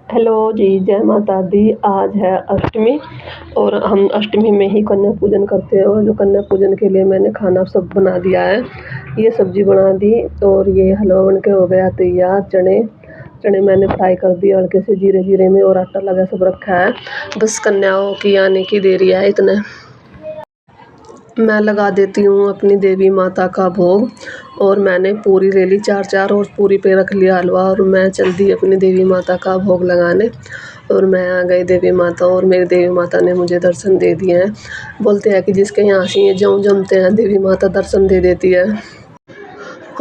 Hello जी, जय माता दी। आज है अष्टमी और हम अष्टमी में ही कन्या पूजन करते हैं और जो कन्या पूजन के लिए मैंने खाना सब बना दिया है। ये सब्ज़ी बना दी और ये हलवा बन के हो गया तैयार। चने चने मैंने फ्राई कर दिए हल्के से जीरे में और आटा लगा सब रखा है। बस कन्याओं की आने की देरी है इतना। मैं लगा देती हूँ अपनी देवी माता का भोग और मैंने पूरी ले ली 4-4 और पूरी पे रख लिया हलवा और मैं चल दी अपनी देवी माता का भोग लगाने। और मैं आ गई देवी माता और मेरी देवी माता ने मुझे दर्शन दे दिए हैं। बोलते हैं कि जिसके यहाँ से ये जौं जमते हैं देवी माता दर्शन दे देती है।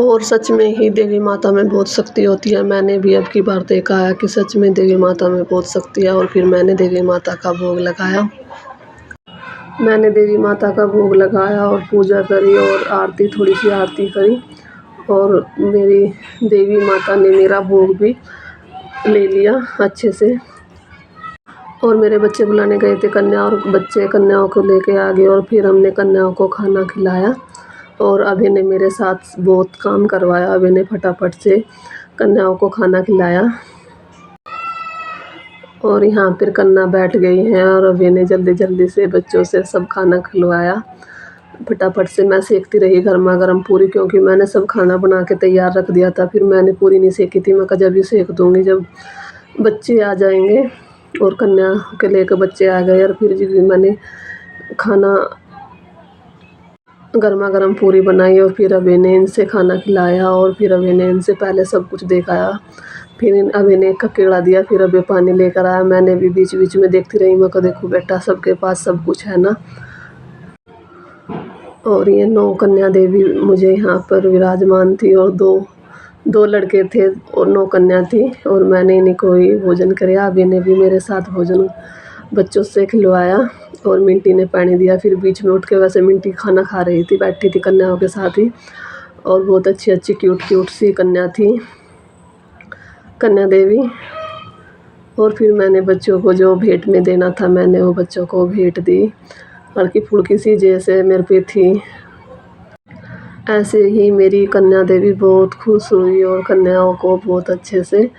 और सच में ही देवी माता में बहुत शक्ति होती है। मैंने भी अब की बार देखा है कि सच में देवी माता में बहुत शक्ति है। और फिर मैंने देवी माता का भोग लगाया। मैंने देवी माता का भोग लगाया और पूजा करी और आरती थोड़ी सी आरती करी और मेरी देवी माता ने मेरा भोग भी ले लिया अच्छे से। और मेरे बच्चे बुलाने गए थे कन्या और बच्चे कन्याओं को लेके आ गए और फिर हमने कन्याओं को खाना खिलाया। और अभय ने मेरे साथ बहुत काम करवाया। अभय ने फटाफट से कन्याओं को खाना खिलाया और यहाँ फिर कन्या बैठ गई हैं और अभय ने जल्दी से बच्चों से सब खाना खिलवाया। फटाफट से मैं सेकती रही गर्मा गर्म पूरी, क्योंकि मैंने सब खाना बना के तैयार रख दिया था। फिर मैंने पूरी नहीं सेकी थी। मैं कहा जब भी सेक दूँगी जब बच्चे आ जाएंगे। और कन्या के लेकर बच्चे आ गए और फिर जी मैंने खाना गर्मा गर्म पूरी बनाई और फिर अभय ने इनसे खाना खिलाया और फिर अभय ने इनसे पहले सब कुछ दिखाया। फिर अभय ने एक केला दिया, फिर अभय पानी लेकर आया। मैंने भी बीच बीच में देखती रही। मैं कहा देखो बेटा सबके पास सब कुछ है ना। और ये 9 कन्या देवी मुझे यहाँ पर विराजमान थी और दो दो लड़के थे और 9 कन्या थी और मैंने इन्हीं को ही भोजन कराया। अभय ने भी मेरे साथ भोजन बच्चों से खिलवाया और मिंटी ने पानी दिया। फिर बीच में उठ के, वैसे मिंटी खाना खा रही थी, बैठी थी कन्याओं के साथ ही और बहुत अच्छी क्यूट सी कन्या थी कन्या देवी। और फिर मैंने बच्चों को जो भेंट में देना था मैंने वो बच्चों को भेंट दी। हल्की फुल्की सी जैसे मेरे पे थी। ऐसे ही मेरी कन्या देवी बहुत खुश हुई और कन्याओं को बहुत अच्छे से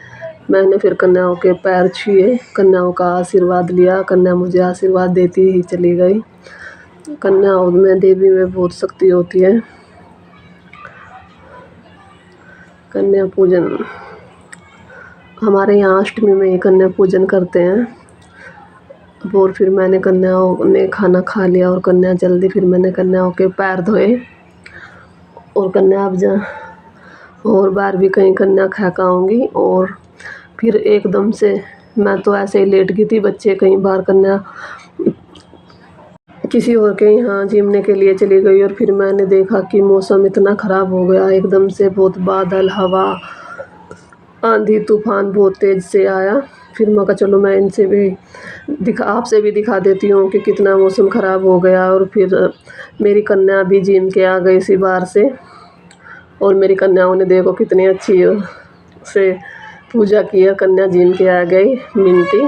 मैंने फिर कन्याओं के पैर छुए, कन्याओं का आशीर्वाद लिया। कन्या मुझे आशीर्वाद देती ही चली गई। कन्याओं में देवी में बहुत शक्ति होती है। कन्या पूजन हमारे यहाँ अष्टमी में ही कन्या पूजन करते हैं। और फिर मैंने कन्याओं ने खाना खा लिया और कन्या जल्दी फिर मैंने कन्याओं के पैर धोए और कन्या अब जा और बार भी कहीं कन्या खा खाऊँगी। और फिर एकदम से मैं तो ऐसे ही लेट गई थी। बच्चे कहीं बाहर कन्या किसी और के यहाँ जिमने के लिए चली गई और फिर मैंने देखा कि मौसम इतना ख़राब हो गया एकदम से। बहुत बादल, हवा, आंधी तूफान बहुत तेज़ से आया। फिर मैं कहा चलो मैं इनसे भी आपसे भी दिखा देती हूँ कि कितना मौसम ख़राब हो गया। और फिर मेरी कन्या भी जिम के आ गई सी बाहर से और मेरी कन्याओं ने देखो कितनी अच्छी से पूजा की है। कन्या जिम के आ गई मिंटी।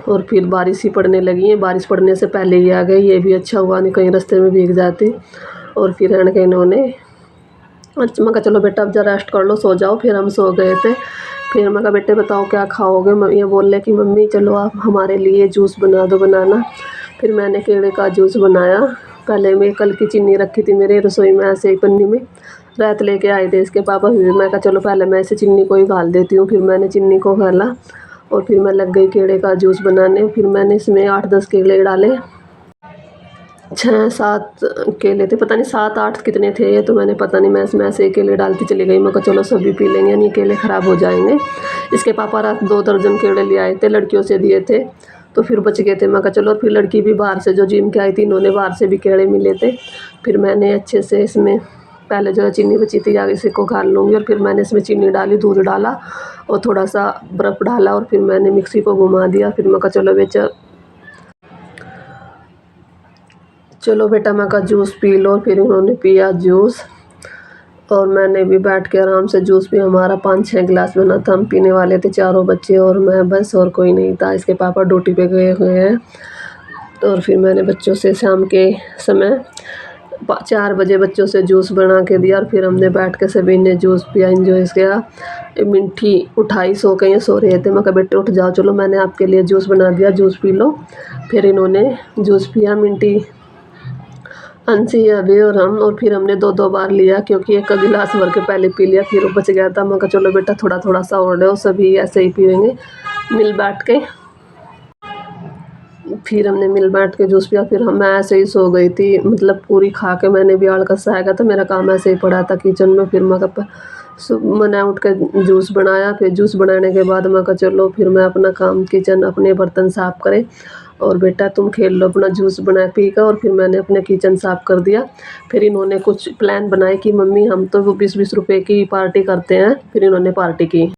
और फिर बारिश ही पड़ने लगी है। बारिश पड़ने से पहले ही आ गई। ये भी अच्छा हुआ, नहीं कहीं रास्ते में भीग जाती। और फिर इन्होंने अच्छा मैं कहा चलो बेटा अब जरा रेस्ट कर लो, सो जाओ। फिर हम सो गए थे। फिर मैं कहा बेटे बताओ क्या खाओगे। ये बोल रहे कि मम्मी चलो आप हमारे लिए जूस बना दो बनाना। फिर मैंने केले का जूस बनाया। पहले मैं कल की चीनी रखी थी मेरे रसोई में ऐसे ही पन्नी में, रात लेके आए थे इसके पापा। फिर मैं कहा चलो पहले मैं इसे चीनी को ही गाल देती हूँ। फिर मैंने चीनी को गाला और फिर मैं लग गई केले का जूस बनाने। फिर मैंने इसमें 8-10 केले डाले, 6-7 केले थे, पता नहीं 7-8 कितने थे ये तो मैंने पता नहीं। मैं इसमें ऐसे ही केले डालती चली गई। मैं कहा चलो सभी पी लेंगे, नहीं केले ख़राब हो जाएंगे। इसके पापा रात 2 दर्जन केले ले आए थे, लड़कियों से दिए थे तो फिर बच गए थे। मैं कहा चलो। फिर लड़की भी बाहर से जो जिम के आई थी, इन्होंने बाहर से भी केले मिले थे। फिर मैंने अच्छे से इसमें पहले जो है चीनी बची थी आगे इसी को गाल लूँगी। और फिर मैंने इसमें चीनी डाली, दूध डाला और थोड़ा सा बर्फ़ डाला और फिर मैंने मिक्सी को घुमा दिया। फिर मैं कहा चलो बेटा मैं कहा जूस पी लो। फिर उन्होंने पिया जूस और मैंने भी बैठ के आराम से जूस भी, हमारा 5-6 गिलास बना था। हम पीने वाले थे चारों बच्चे और मैं, बस और कोई नहीं था। इसके पापा ड्यूटी पे गए हुए हैं। और फिर मैंने बच्चों से शाम के समय 4 बजे बच्चों से जूस बना के दिया और फिर हमने बैठ के सभी ने जूस पिया, एंजॉय किया। मिंटी उठाई, सो गई हैं, सो रहे थे। मैं कहा बेटे उठ जाओ, चलो मैंने आपके लिए जूस बना दिया, जूस पी लो। फिर इन्होंने जूस पिया, मिंटी, अंशी, अभी और हम। और फिर हमने 2-2 बार लिया क्योंकि एक गिलास भर के पहले पी लिया, फिर वो बच गया था। मैं कहा चलो बेटा थोड़ा थोड़ा सा और लो, सभी ऐसे ही पियेंगे मिल बांट के। फिर हमने मिल बांट के जूस पिया। फिर मैं ऐसे ही सो गई थी, मतलब पूरी खा के मैंने भी आलस सा आ गया था, मेरा काम ऐसे ही पड़ा था किचन में। फिर मैं कहा मैंने उठ के जूस बनाया। फिर जूस बनाने के बाद मैं कहा चलो फिर मैं अपना काम, किचन, अपने बर्तन साफ़ करें और बेटा तुम खेल लो अपना जूस बना पी कर। और फिर मैंने अपने किचन साफ़ कर दिया। फिर इन्होंने कुछ प्लान बनाए कि मम्मी हम तो वो 20-20 रुपए की पार्टी करते हैं। फिर इन्होंने पार्टी की।